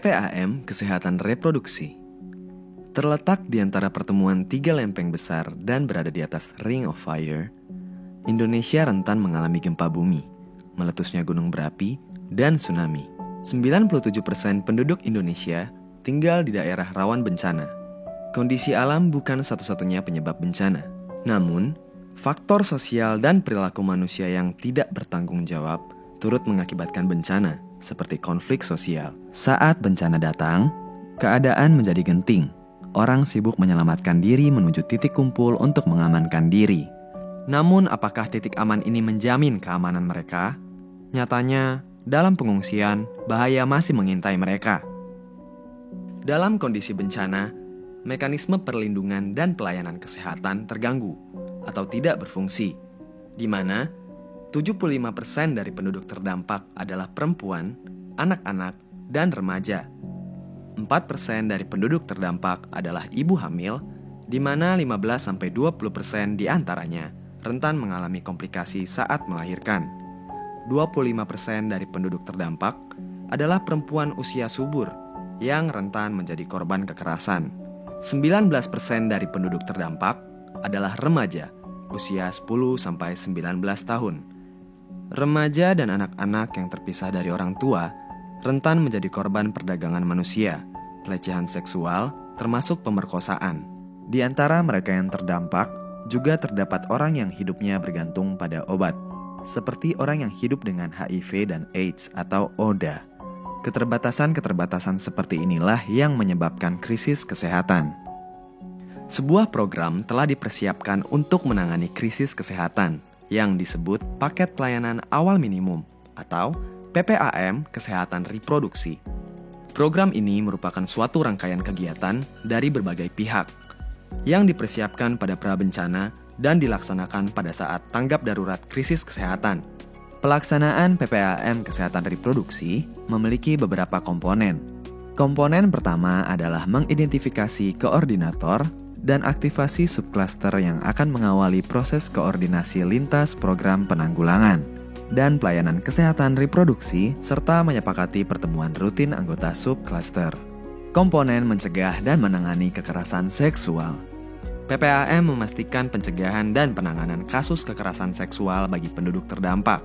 PPAM Kesehatan Reproduksi terletak di antara pertemuan 3 lempeng besar dan berada di atas Ring of Fire. Indonesia rentan mengalami gempa bumi, meletusnya gunung berapi, dan tsunami. 97% penduduk Indonesia tinggal di daerah rawan bencana. Kondisi alam bukan satu-satunya penyebab bencana. Namun, faktor sosial dan perilaku manusia yang tidak bertanggung jawab turut mengakibatkan bencana, seperti konflik sosial. Saat bencana datang, keadaan menjadi genting. Orang sibuk menyelamatkan diri menuju titik kumpul untuk mengamankan diri. Namun, apakah titik aman ini menjamin keamanan mereka? Nyatanya, dalam pengungsian, bahaya masih mengintai mereka. Dalam kondisi bencana, mekanisme perlindungan dan pelayanan kesehatan terganggu atau tidak berfungsi, di mana 75% dari penduduk terdampak adalah perempuan, anak-anak, dan remaja. 4% dari penduduk terdampak adalah ibu hamil, di mana 15-20% diantaranya rentan mengalami komplikasi saat melahirkan. 25% dari penduduk terdampak adalah perempuan usia subur yang rentan menjadi korban kekerasan. 19% dari penduduk terdampak adalah remaja usia 10-19 tahun. Remaja dan anak-anak yang terpisah dari orang tua rentan menjadi korban perdagangan manusia, pelecehan seksual, termasuk pemerkosaan. Di antara mereka yang terdampak, juga terdapat orang yang hidupnya bergantung pada obat, seperti orang yang hidup dengan HIV dan AIDS atau ODA. Keterbatasan-keterbatasan seperti inilah yang menyebabkan krisis kesehatan. Sebuah program telah dipersiapkan untuk menangani krisis kesehatan yang disebut Paket Pelayanan Awal Minimum atau PPAM Kesehatan Reproduksi. Program ini merupakan suatu rangkaian kegiatan dari berbagai pihak yang dipersiapkan pada prabencana dan dilaksanakan pada saat tanggap darurat krisis kesehatan. Pelaksanaan PPAM Kesehatan Reproduksi memiliki beberapa komponen. Komponen pertama adalah mengidentifikasi koordinator dan aktivasi subklaster yang akan mengawali proses koordinasi lintas program penanggulangan dan pelayanan kesehatan reproduksi, serta menyepakati pertemuan rutin anggota subklaster. Komponen mencegah dan menangani kekerasan seksual. PPAM memastikan pencegahan dan penanganan kasus kekerasan seksual bagi penduduk terdampak,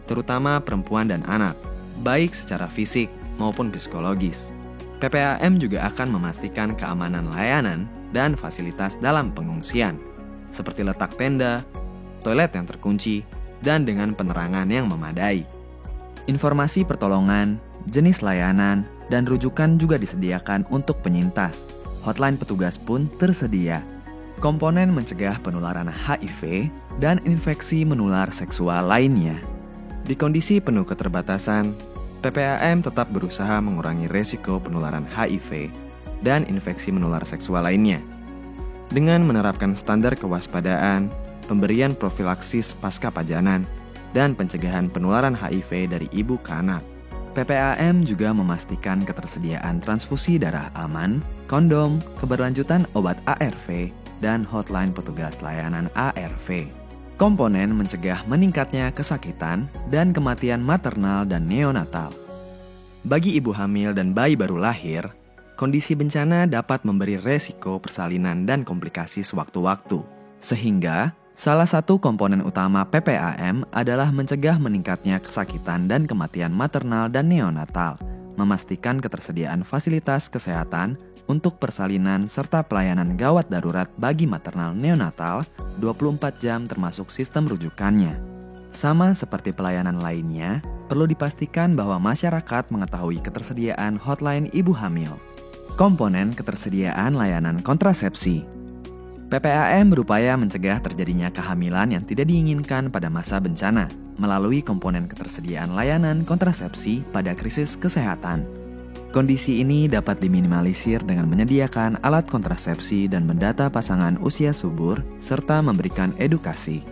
terutama perempuan dan anak, baik secara fisik maupun psikologis. PPAM juga akan memastikan keamanan layanan dan fasilitas dalam pengungsian, seperti letak tenda, toilet yang terkunci, dan dengan penerangan yang memadai. Informasi pertolongan, jenis layanan, dan rujukan juga disediakan untuk penyintas. Hotline petugas pun tersedia. Komponen mencegah penularan HIV dan infeksi menular seksual lainnya. Di kondisi penuh keterbatasan, PPAM tetap berusaha mengurangi resiko penularan HIV dan infeksi menular seksual lainnya. Dengan menerapkan standar kewaspadaan, pemberian profilaksis pasca pajanan, dan pencegahan penularan HIV dari ibu ke anak. PPAM juga memastikan ketersediaan transfusi darah aman, kondom, keberlanjutan obat ARV, dan hotline petugas layanan ARV. Komponen mencegah meningkatnya kesakitan dan kematian maternal dan neonatal. Bagi ibu hamil dan bayi baru lahir, kondisi bencana dapat memberi resiko persalinan dan komplikasi sewaktu-waktu, sehingga salah satu komponen utama PPAM adalah mencegah meningkatnya kesakitan dan kematian maternal dan neonatal, memastikan ketersediaan fasilitas kesehatan untuk persalinan serta pelayanan gawat darurat bagi maternal neonatal 24 jam termasuk sistem rujukannya. Sama seperti pelayanan lainnya, perlu dipastikan bahwa masyarakat mengetahui ketersediaan hotline ibu hamil. Komponen ketersediaan layanan kontrasepsi. PPAM berupaya mencegah terjadinya kehamilan yang tidak diinginkan pada masa bencana melalui komponen ketersediaan layanan kontrasepsi pada krisis kesehatan. Kondisi ini dapat diminimalisir dengan menyediakan alat kontrasepsi dan mendata pasangan usia subur serta memberikan edukasi.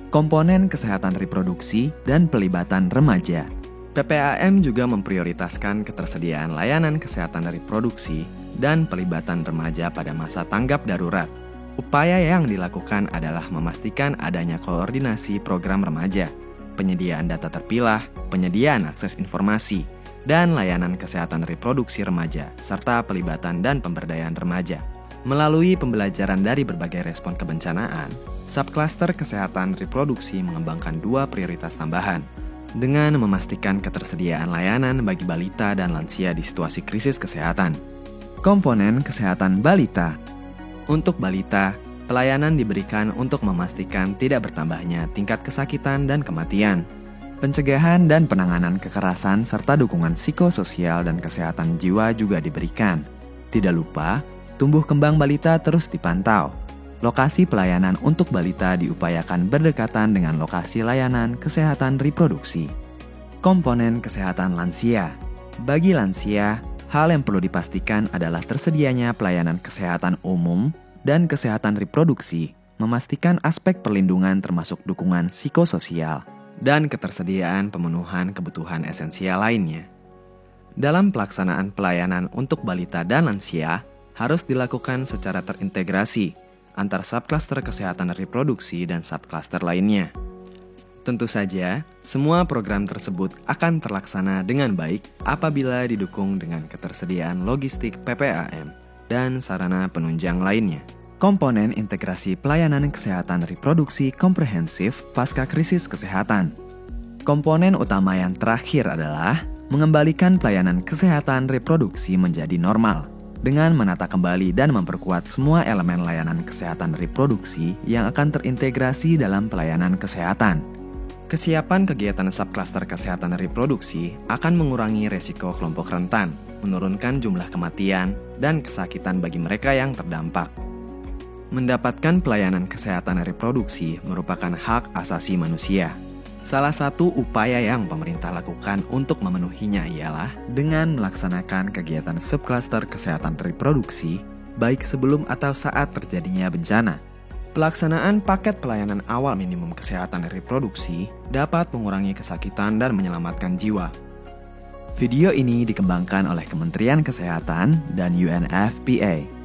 Komponen kesehatan reproduksi dan pelibatan remaja. PPAM juga memprioritaskan ketersediaan layanan kesehatan reproduksi dan pelibatan remaja pada masa tanggap darurat. Upaya yang dilakukan adalah memastikan adanya koordinasi program remaja, penyediaan data terpilah, penyediaan akses informasi, dan layanan kesehatan reproduksi remaja, serta pelibatan dan pemberdayaan remaja. Melalui pembelajaran dari berbagai respon kebencanaan, subkluster kesehatan reproduksi mengembangkan 2 prioritas tambahan, dengan memastikan ketersediaan layanan bagi balita dan lansia di situasi krisis kesehatan. Komponen kesehatan balita. Untuk balita, pelayanan diberikan untuk memastikan tidak bertambahnya tingkat kesakitan dan kematian, pencegahan dan penanganan kekerasan, serta dukungan psikososial dan kesehatan jiwa juga diberikan. Tidak lupa, tumbuh kembang balita terus dipantau. Lokasi pelayanan untuk balita diupayakan berdekatan dengan lokasi layanan kesehatan reproduksi. Komponen kesehatan lansia. Bagi lansia, hal yang perlu dipastikan adalah tersedianya pelayanan kesehatan umum dan kesehatan reproduksi, memastikan aspek perlindungan termasuk dukungan psikososial, dan ketersediaan pemenuhan kebutuhan esensial lainnya. Dalam pelaksanaan pelayanan untuk balita dan lansia, harus dilakukan secara terintegrasi antar subkluster kesehatan reproduksi dan subkluster lainnya. Tentu saja, semua program tersebut akan terlaksana dengan baik apabila didukung dengan ketersediaan logistik PPAM dan sarana penunjang lainnya. Komponen integrasi pelayanan kesehatan reproduksi komprehensif pasca krisis kesehatan. Komponen utama yang terakhir adalah mengembalikan pelayanan kesehatan reproduksi menjadi normal, dengan menata kembali dan memperkuat semua elemen layanan kesehatan reproduksi yang akan terintegrasi dalam pelayanan kesehatan. Kesiapan kegiatan subkluster kesehatan reproduksi akan mengurangi resiko kelompok rentan, menurunkan jumlah kematian, dan kesakitan bagi mereka yang terdampak. Mendapatkan pelayanan kesehatan reproduksi merupakan hak asasi manusia. Salah satu upaya yang pemerintah lakukan untuk memenuhinya ialah dengan melaksanakan kegiatan subkluster kesehatan reproduksi, baik sebelum atau saat terjadinya bencana. Pelaksanaan paket pelayanan awal minimum kesehatan reproduksi dapat mengurangi kesakitan dan menyelamatkan jiwa. Video ini dikembangkan oleh Kementerian Kesehatan dan UNFPA.